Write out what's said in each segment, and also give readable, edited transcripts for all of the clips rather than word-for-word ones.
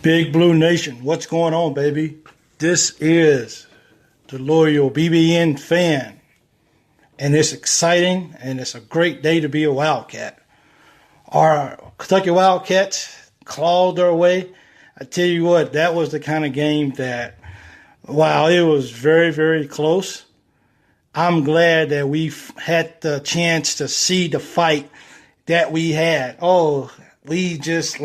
Big Blue Nation, what's going on, baby? This is the loyal BBN fan, and it's exciting, and it's a great day to be a Wildcat. Our Kentucky Wildcats clawed their way. I tell you what, that was the kind of game that, while it was very, very close, I'm glad that we've had the chance to see the fight that we had. Oh, we just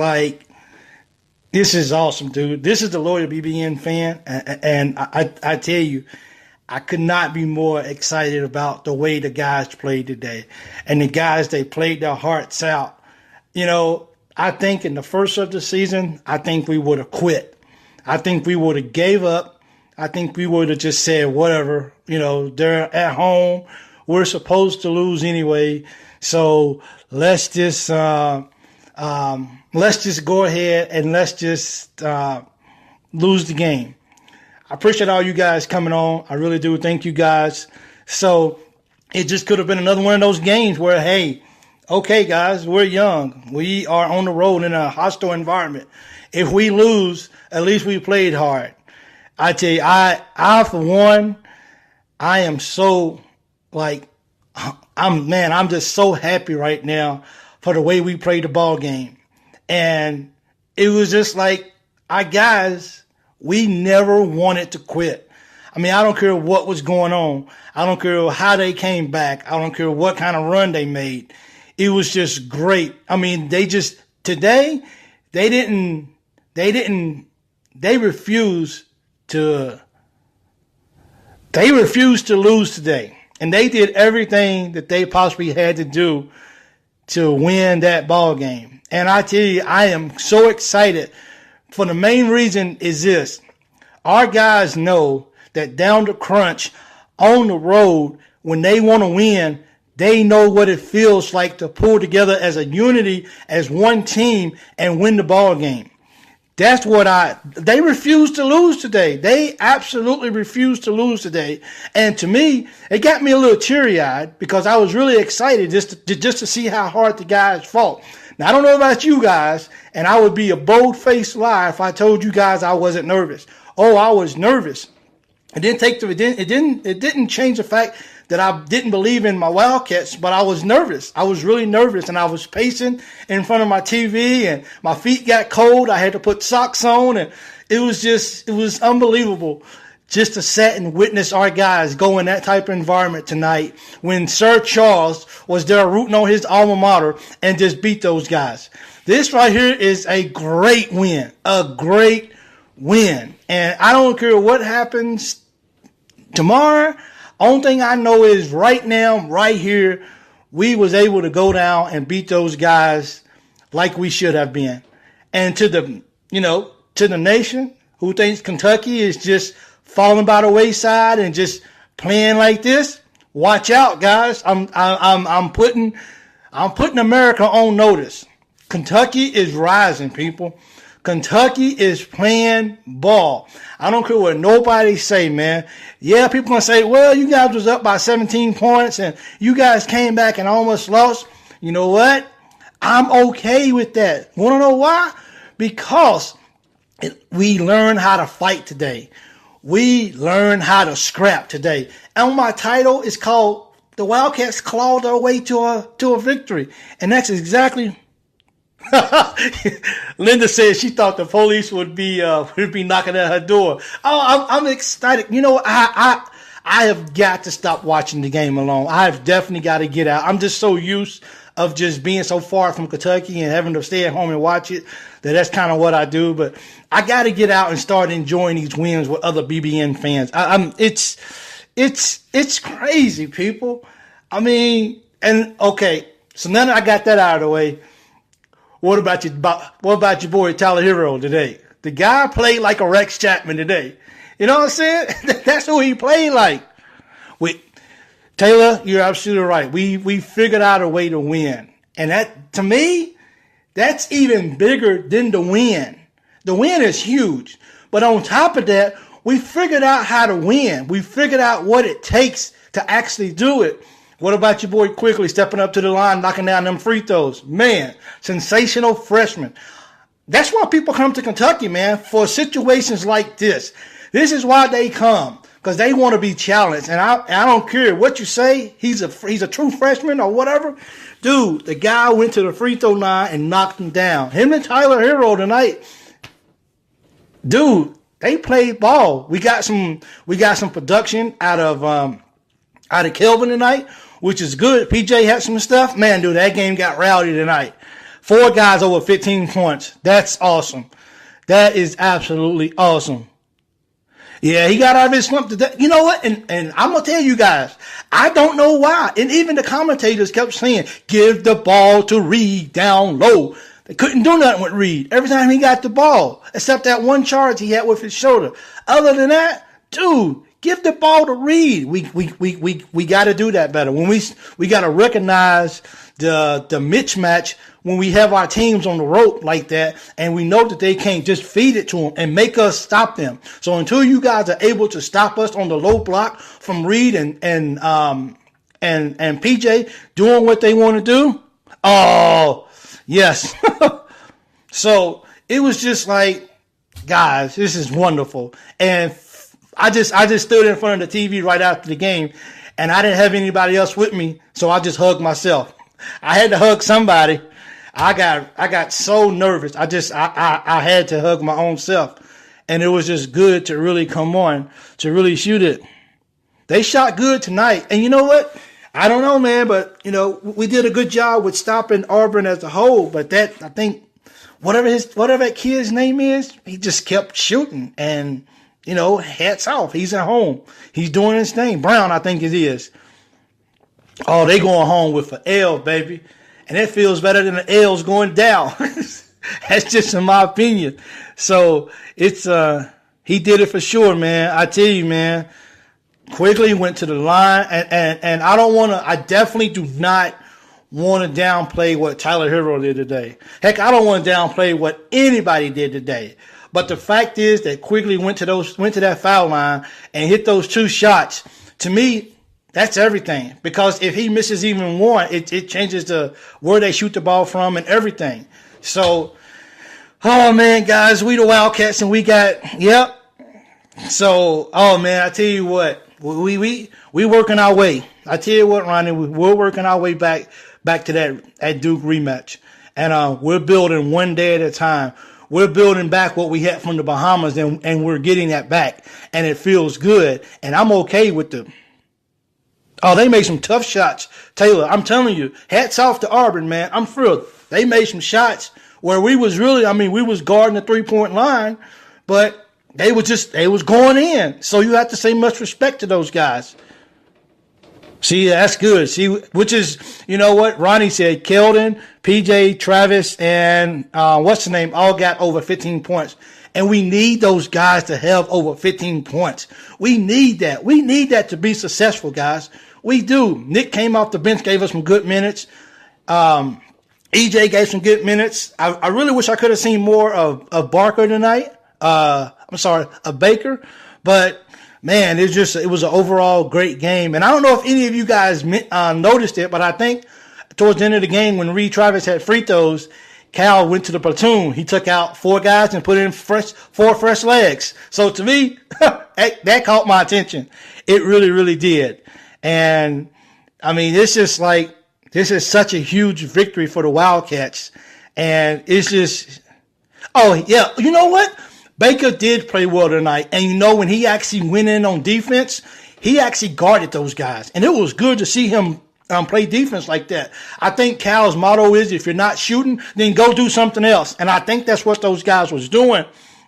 this is awesome, dude. This is the loyal BBN fan, and I tell you, I could not be more excited about the way the guys played today. And the guys, they played their hearts out. You know, I think in the first of the season, I think we would have quit. I think we would have gave up. I think we would have just said, whatever, you know, they're at home. We're supposed to lose anyway. So let's just go ahead and let's just lose the game. I appreciate all you guys coming on. I really do. Thank you guys. So it just could have been another one of those games where, hey, okay, guys, we're young. We are on the road in a hostile environment. If we lose, at least we played hard. I tell you, I for one, I am so I'm just so happy right now for the way we played the ball game. And it was just like, our guys, we never wanted to quit. I mean, I don't care what was going on. I don't care how they came back. I don't care what kind of run they made. It was just great. I mean, they refused to lose today. And they did everything that they possibly had to do to win that ball game. And I tell you, I am so excited. For the main reason is this. Our guys know that down the crunch, on the road, when they want to win, they know what it feels like to pull together as a unity, as one team, and win the ball game. That's what they refused to lose today. They absolutely refused to lose today. And to me, it got me a little teary-eyed because I was really excited just to see how hard the guys fought. Now, I don't know about you guys, and I would be a bold-faced lie if I told you guys I wasn't nervous. Oh, I was nervous. It didn't change the fact that I didn't believe in my Wildcats, but I was nervous. I was really nervous, and I was pacing in front of my TV, and my feet got cold. I had to put socks on, and it was unbelievable just to sit and witness our guys go in that type of environment tonight when Sir Charles was there rooting on his alma mater and just beat those guys. This right here is a great win, And I don't care what happens tomorrow. Only thing I know is right now, right here, we was able to go down and beat those guys like we should have been. And to the nation who thinks Kentucky is just falling by the wayside and just playing like this, watch out, guys. I'm putting America on notice. Kentucky is rising, people. Kentucky is playing ball. I don't care what nobody say, man. Yeah, people gonna say, well, you guys was up by 17 points and you guys came back and almost lost. You know what? I'm okay with that. Want to know why? Because we learned how to fight today. We learned how to scrap today. And my title is called "The Wildcats Clawed Their Way to a Victory," and that's exactly. Linda said she thought the police would be knocking at her door. Oh, I'm excited. You know, I have got to stop watching the game alone. I have definitely got to get out. I'm just so used of just being so far from Kentucky and having to stay at home and watch it that's kind of what I do. But I got to get out and start enjoying these wins with other BBN fans. It's crazy, people. I mean, and okay, so now that I got that out of the way. What about your boy Tyler Hero today? The guy played like a Rex Chapman today. You know what I'm saying? That's who he played like. Taylor, you're absolutely right. We figured out a way to win. And that, to me, that's even bigger than the win. The win is huge. But on top of that, we figured out how to win. We figured out what it takes to actually do it. What about your boy Quickly stepping up to the line, knocking down them free throws? Man, sensational freshman. That's why people come to Kentucky, man, for situations like this. This is why they come, because they want to be challenged. And I don't care what you say. He's a true freshman or whatever. Dude, the guy went to the free throw line and knocked him down. Him and Tyler Hero tonight, dude, they played ball. We got some production out of Kelvin tonight, which is good. PJ had some stuff. Man, dude, that game got rowdy tonight. 4 guys over 15 points. That's awesome. That is absolutely awesome. Yeah, he got out of his slump today. You know what? And I'm going to tell you guys, I don't know why. And even the commentators kept saying, give the ball to Reed down low. They couldn't do nothing with Reed every time he got the ball, except that one charge he had with his shoulder. Other than that, dude, give the ball to Reed. We got to do that better. When we got to recognize the mismatch when we have our teams on the rope like that, and we know that they can't just feed it to them and make us stop them. So until you guys are able to stop us on the low block from Reed and PJ doing what they want to do, oh yes. So it was just like, guys, this is wonderful. And I just stood in front of the TV right after the game, and I didn't have anybody else with me, so I just hugged myself. I had to hug somebody. I got so nervous. I had to hug my own self. And it was just good to really come on, to really shoot it. They shot good tonight. And you know what? I don't know, man, but we did a good job with stopping Auburn as a whole. But I think whatever that kid's name is, he just kept shooting. And hats off. He's at home. He's doing his thing. Brown, I think it is. Oh, they going home with an L, baby. And it feels better than the L's going down. That's just in my opinion. So it's he did it for sure, man. I tell you, man. Quickly went to the line, and I definitely do not want to downplay what Tyler Hero did today. Heck, I don't want to downplay what anybody did today. But the fact is that Quigley went to that foul line and hit those 2 shots. To me, that's everything. Because if he misses even one, it changes where they shoot the ball from and everything. So, oh man, guys, we the Wildcats, and we got, yep. So, oh man, I tell you what, we working our way. I tell you what, Ronnie, we're working our way back to that Duke rematch, and we're building one day at a time. We're building back what we had from the Bahamas, and we're getting that back, and it feels good. And I'm okay with them. Oh, they made some tough shots, Taylor. I'm telling you, hats off to Auburn, man. I'm thrilled. They made some shots where we was guarding the 3-point line, but they was going in. So you have to say much respect to those guys. See, that's good. See, which is, you know what? Ronnie said Keldon, PJ, Travis, and what's the name? All got over 15 points. And we need those guys to have over 15 points. We need that. We need that to be successful, guys. We do. Nick came off the bench, gave us some good minutes. EJ gave some good minutes. I really wish I could have seen more of Barker tonight. Of Baker. But man, it was an overall great game. And I don't know if any of you guys noticed it, but I think towards the end of the game when Reed Travis had free throws, Cal went to the platoon. He took out 4 guys and put in 4 fresh legs. So to me, that caught my attention. It really, really did. And I mean, this is such a huge victory for the Wildcats. And it's just, oh yeah, you know what? Baker did play well tonight. And when he actually went in on defense, he actually guarded those guys. And it was good to see him play defense like that. I think Cal's motto is, if you're not shooting, then go do something else. And I think that's what those guys was doing.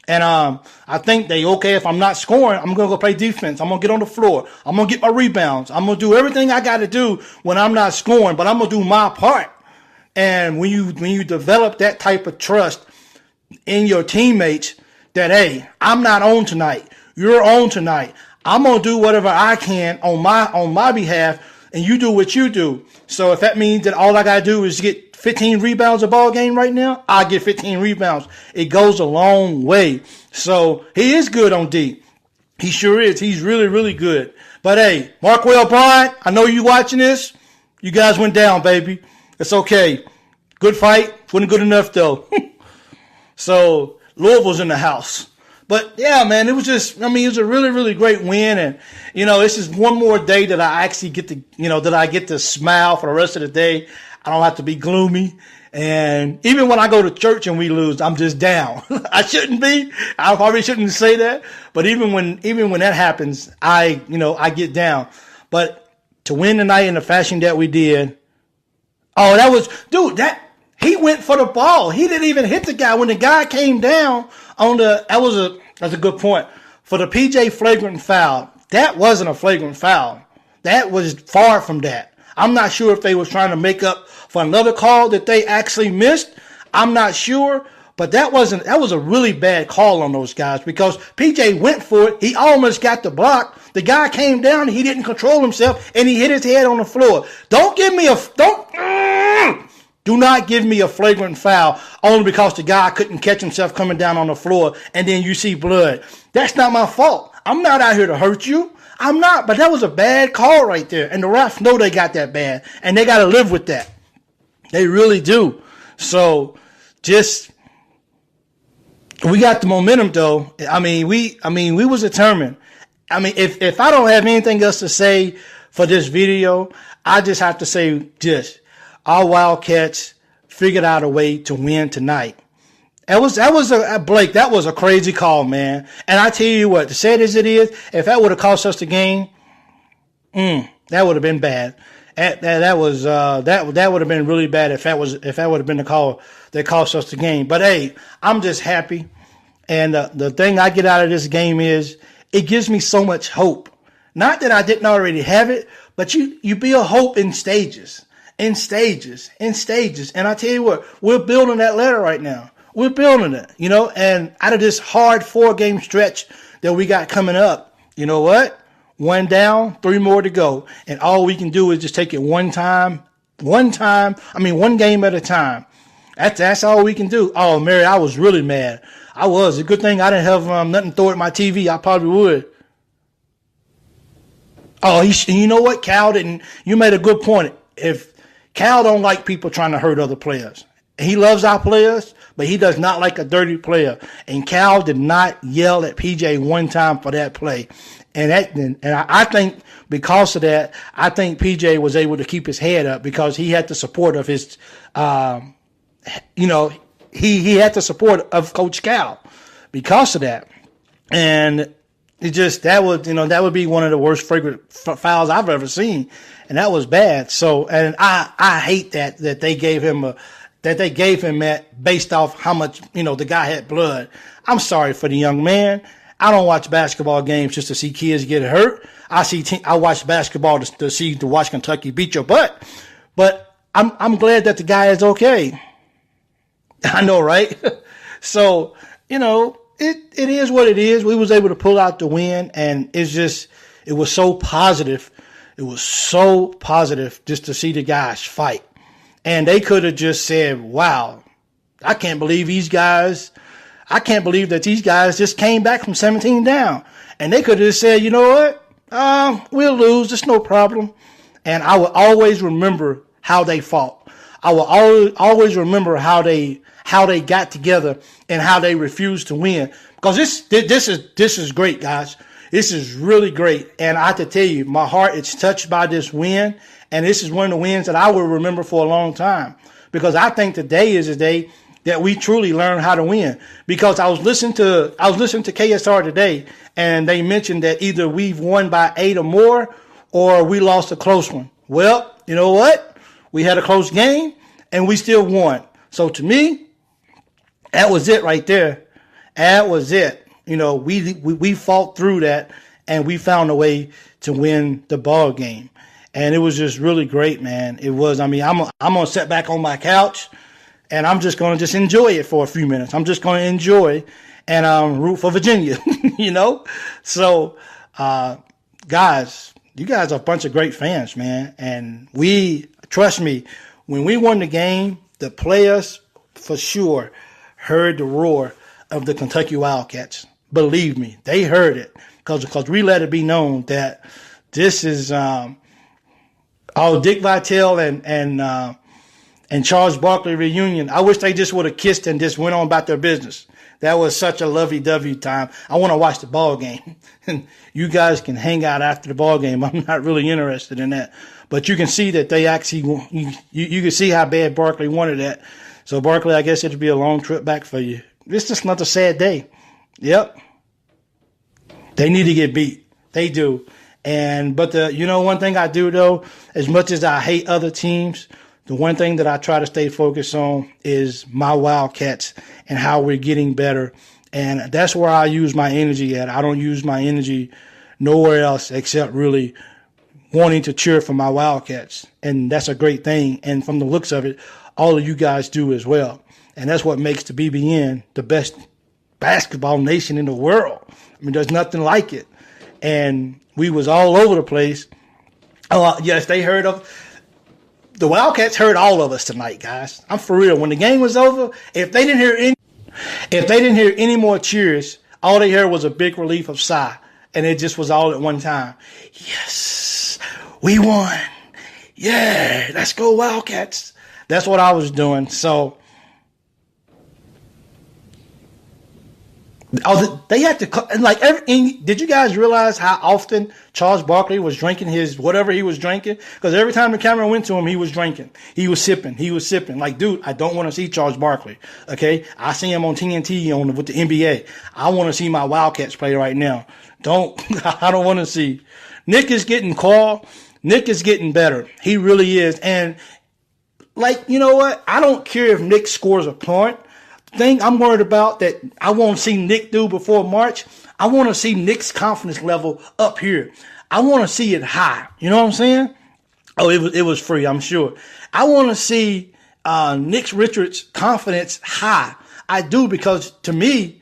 And I think if I'm not scoring, I'm going to go play defense. I'm going to get on the floor. I'm going to get my rebounds. I'm going to do everything I got to do when I'm not scoring, but I'm going to do my part. And when you develop that type of trust in your teammates that, hey, I'm not on tonight. You're on tonight. I'm going to do whatever I can on my behalf, and you do what you do. So if that means that all I got to do is get 15 rebounds a ball game right now, I get 15 rebounds. It goes a long way. So he is good on D. He sure is. He's really, really good. But hey, Marquell Bryant, I know you watching this. You guys went down, baby. It's okay. Good fight. Wasn't good enough though. So Louisville's in the house. But yeah, man, it was just, I mean, it was a really, really great win. And, this is one more day that I actually get to, that I get to smile for the rest of the day. I don't have to be gloomy. And even when I go to church and we lose, I'm just down. I shouldn't be. I probably shouldn't say that. But even when that happens, I get down. But to win tonight in the fashion that we did, he went for the ball. He didn't even hit the guy. When the guy came down that's a good point. For the PJ flagrant foul, that wasn't a flagrant foul. That was far from that. I'm not sure if they was trying to make up for another call that they actually missed. I'm not sure. But that was a really bad call on those guys because PJ went for it. He almost got the block. The guy came down. He didn't control himself, and he hit his head on the floor. Do not give me a flagrant foul only because the guy couldn't catch himself coming down on the floor, and then you see blood. That's not my fault. I'm not out here to hurt you. I'm not. But that was a bad call right there, and the refs know they got that bad, and they got to live with that. They really do. So we got the momentum though. We was determined. If I don't have anything else to say for this video, I just have to say this. Our Wildcats figured out a way to win tonight. Blake, that was a crazy call, man. And I tell you what, to say it as it is, if that would have cost us the game, that would have been bad. That would have been really bad if that would have been the call that cost us the game. But hey, I'm just happy. And the thing I get out of this game is it gives me so much hope. Not that I didn't already have it, but you build hope in stages. In stages. And I tell you what, we're building that ladder right now. We're building it, and out of this hard 4-game stretch that we got coming up, you know what? 1 down, 3 more to go. And all we can do is just take it one game at a time. That's all we can do. Oh, Mary, I was really mad. I was. A good thing I didn't have nothing to throw at my TV. I probably would. Oh, you know what? Cal didn't. You made a good point. If Cal don't like people trying to hurt other players. He loves our players, but he does not like a dirty player. And Cal did not yell at PJ one time for that play. And I think because of that, I think PJ was able to keep his head up because he had the support of his, he had the support of Coach Cal because of that. And that would be one of the worst flagrant fouls I've ever seen. And that was bad. So, and I hate that they gave him that based off how much, the guy had blood. I'm sorry for the young man. I don't watch basketball games just to see kids get hurt. I watch basketball to watch Kentucky beat your butt. But I'm glad that the guy is okay. I know, right? So, it is what it is. We was able to pull out the win, and it was so positive. It was so positive just to see the guys fight. And they could have just said, wow, I can't believe that these guys just came back from 17 down. And they could have just said, you know what? We'll lose. It's no problem. And I will always remember how they fought. I will always remember how they got together and how they refused to win. Because this is great, guys. This is really great. And I have to tell you, my heart is touched by this win. And this is one of the wins that I will remember for a long time. Because I think today is a day that we truly learn how to win. Because I was listening to KSR today, and they mentioned that either we've won by 8 or more, or we lost a close one. Well, you know what? We had a close game, and we still won. So to me, that was it right there. That was it. We fought through that, and we found a way to win the ball game. And it was just really great, man. It was. I'm gonna sit back on my couch, and I'm just gonna enjoy it for a few minutes. I'm just gonna enjoy and root for Virginia. So, guys, you guys are a bunch of great fans, man. And trust me, when we won the game, the players for sure heard the roar of the Kentucky Wildcats. Believe me, they heard it because we let it be known that this is Dick Vitale and Charles Barkley reunion. I wish they just would have kissed and just went on about their business. That was such a lovey-dovey time. I want to watch the ball game. And you guys can hang out after the ball game. I'm not really interested in that. But you can see that they actually, you can see how bad Barkley wanted that. So Barkley, I guess it'll be a long trip back for you. It's just another sad day. Yep. They need to get beat. They do. But one thing I do though, as much as I hate other teams, the one thing that I try to stay focused on is my Wildcats and how we're getting better. And that's where I use my energy at. I don't use my energy nowhere else except really wanting to cheer for my Wildcats. And that's a great thing. And from the looks of it, all of you guys do as well. And that's what makes the BBN the best basketball nation in the world. I mean, there's nothing like it. And we was all over the place. Yes, they heard of the Wildcats heard all of us tonight, guys. I'm for real. When the game was over, if they didn't hear any more cheers, all they heard was a big relief of sigh. And it just was all at one time. Yes, we won. Yeah, let's go Wildcats. That's what I was doing. So, they had to, did you guys realize how often Charles Barkley was drinking his whatever he was drinking? Because every time the camera went to him, he was drinking. He was sipping. Like, dude, I don't want to see Charles Barkley. Okay? I see him on TNT with the NBA. I want to see my Wildcats play right now. I don't want to see. Nick is getting called. Nick is getting better. He really is. And, you know what? I don't care if Nick scores a point. Thing I'm worried about that I won't see Nick do before March. I want to see Nick's confidence level up here. I want to see it high. You know what I'm saying? Oh, it was free, I'm sure. I want to see Nick Richards' confidence high. I do, because to me,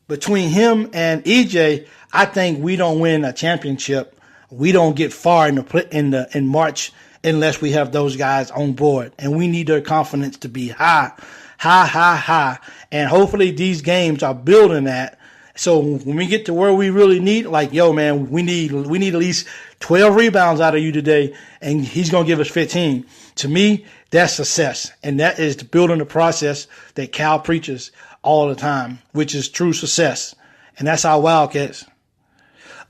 between him and EJ, I think we don't win a championship. We don't get far in March unless we have those guys on board, and we need their confidence to be high. And hopefully these games are building that. So when we get to where we really need, we need at least 12 rebounds out of you today, and he's going to give us 15. To me, that's success. And that is building the process that Cal preaches all the time, which is true success. And that's our Wildcats.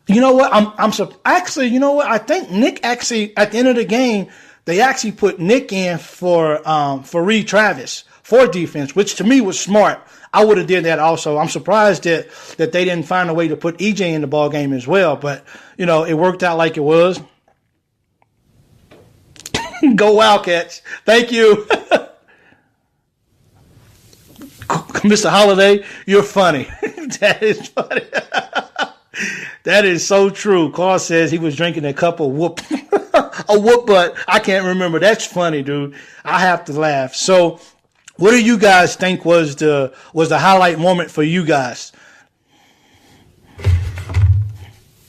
You know what? I think Nick actually, at the end of the game, they actually put Nick in for Reed Travis for defense, which to me was smart. I would have did that also. I'm surprised that they didn't find a way to put EJ in the ball game as well. But, it worked out like it was. Go Wildcats. Thank you. Mr. Holiday, you're funny. That is funny. That is so true. Carl says he was drinking a cup of whoop. A whoop, but I can't remember. That's funny, dude. I have to laugh. So, what do you guys think was the highlight moment for you guys?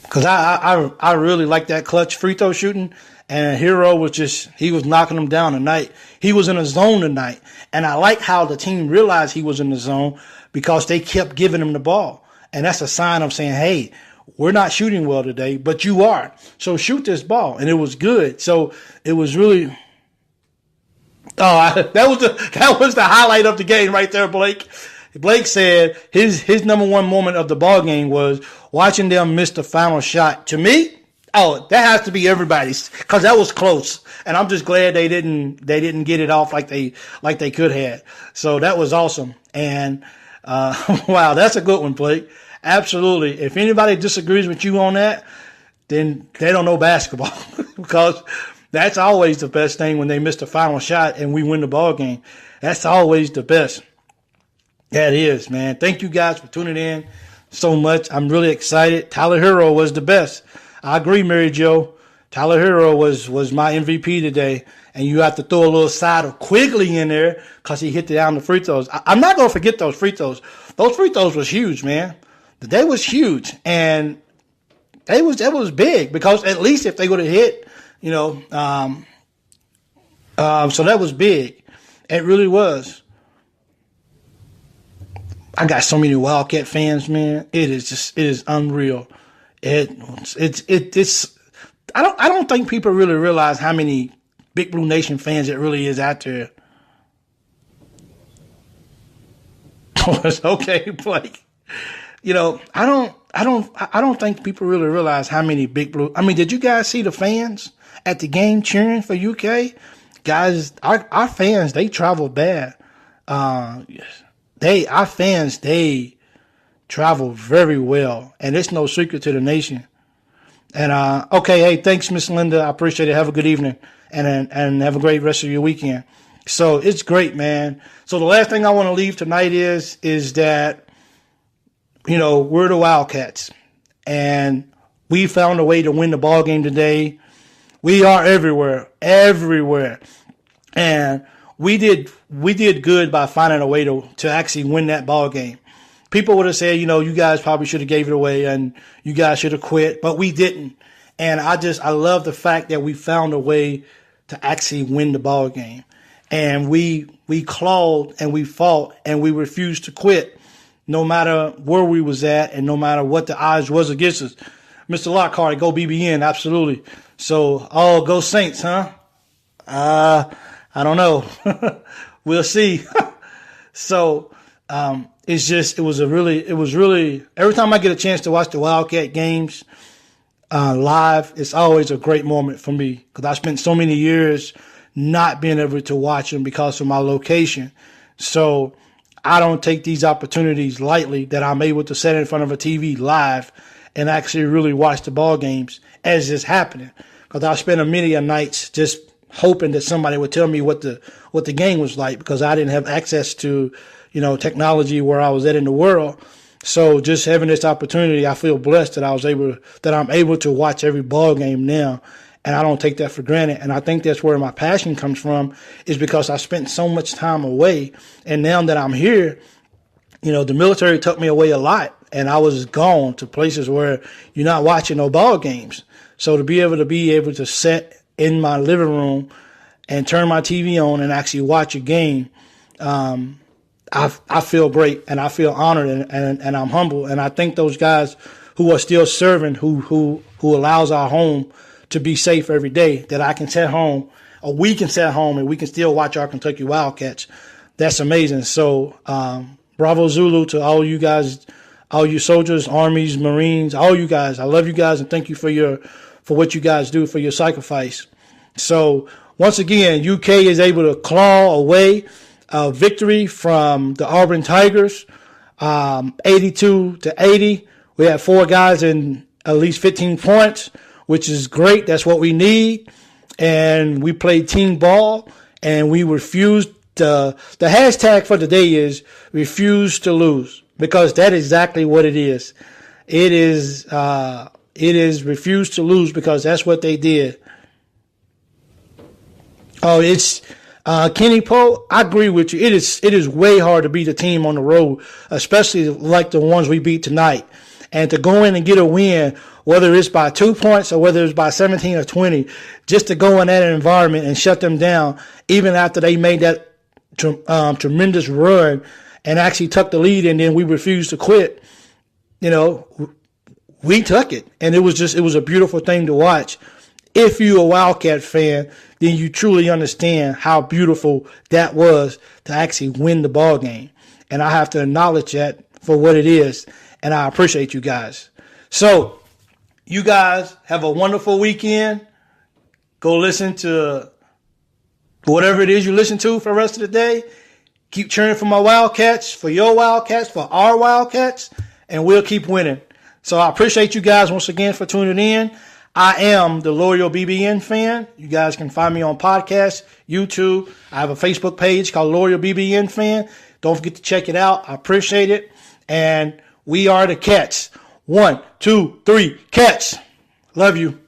Because I really like that clutch free throw shooting, and Hero he was knocking them down tonight. He was in a zone tonight, and I like how the team realized he was in the zone because they kept giving him the ball, and that's a sign of saying, hey, we're not shooting well today, but you are. So shoot this ball, and it was good. So it was really. Oh, that was the highlight of the game right there, Blake. Blake said his number one moment of the ball game was watching them miss the final shot. To me, that has to be everybody's, because that was close, and I'm just glad they didn't get it off like they could have. So that was awesome, and wow, that's a good one, Blake. Absolutely. If anybody disagrees with you on that, then they don't know basketball because. That's always the best thing when they miss the final shot and we win the ball game. That's always the best. That is, man. Thank you guys for tuning in so much. I'm really excited. Tyler Hero was the best. I agree, Mary Jo. Tyler Hero was my MVP today. And you have to throw a little side of Quigley in there because he hit down the free throws. I'm not going to forget those free throws. Those free throws was huge, man. The day was huge. And it was big because at least if they would have hit, so that was big. It really was. I got so many Wildcat fans, man. It is unreal. It's I don't think people really realize how many Big Blue Nation fans it really is out there. Okay, Blake. I don't think people really realize how many big blue. I mean, did you guys see the fans at the game cheering for UK? Guys, our fans, they travel bad. Our fans, they travel very well, and it's no secret to the nation. And okay, hey, thanks, Miss Linda. I appreciate it. Have a good evening, and have a great rest of your weekend. So it's great, man. So the last thing I want to leave tonight is that, we're the Wildcats, and we found a way to win the ball game today. We are everywhere, and we did good by finding a way to actually win that ball game. People would have said, you guys probably should have gave it away and you guys should have quit, but we didn't. And I love the fact that we found a way to actually win the ball game. And we clawed and we fought and we refused to quit, no matter where we was at and no matter what the odds was against us. Mr. Lockhart, go BBN, absolutely. So, go Saints, huh? I don't know. We'll see. So, it was really, every time I get a chance to watch the Wildcat games live, it's always a great moment for me because I spent so many years not being able to watch them because of my location. So I don't take these opportunities lightly that I'm able to sit in front of a TV live and actually really watch the ball games as it's happening. Because I spent many nights just hoping that somebody would tell me what the game was like because I didn't have access to, technology where I was at in the world. So just having this opportunity, I feel blessed that I'm able to watch every ball game now. And I don't take that for granted. And I think that's where my passion comes from, is because I spent so much time away. And now that I'm here, the military took me away a lot. And I was gone to places where you're not watching no ball games. So to be able to sit in my living room and turn my TV on and actually watch a game, I feel great and I feel honored and I'm humble. And I thank those guys who are still serving, who allows our home to be safe every day, that I can sit home, or we can sit home and we can still watch our Kentucky Wildcats. That's amazing. So, Bravo Zulu to all you guys, all you soldiers, armies, Marines, all you guys. I love you guys and thank you for what you guys do, for your sacrifice. So once again, UK is able to claw away a victory from the Auburn Tigers, 82-80. We had 4 guys in at least 15 points, which is great. That's what we need. And we played team ball and we refused the hashtag for today is refuse to lose, because that is exactly what it is. It is refuse to lose because that's what they did. Oh, it's Kenny Poe. I agree with you. It is way hard to beat a team on the road, especially like the ones we beat tonight. And to go in and get a win, whether it's by 2 points or whether it's by 17 or 20, just to go in that environment and shut them down, even after they made that tremendous run and actually took the lead, and then we refused to quit. We took it, and it was a beautiful thing to watch. If you're a Wildcat fan, then you truly understand how beautiful that was to actually win the ball game. And I have to acknowledge that for what it is, and I appreciate you guys. So, you guys have a wonderful weekend. Go listen to whatever it is you listen to for the rest of the day. Keep cheering for my Wildcats, for your Wildcats, for our Wildcats, and we'll keep winning. So I appreciate you guys once again for tuning in. I am the Loyal BBN fan. You guys can find me on podcasts, YouTube. I have a Facebook page called Loyal BBN fan. Don't forget to check it out. I appreciate it. And we are the Cats. 1, 2, 3, Cats. Love you.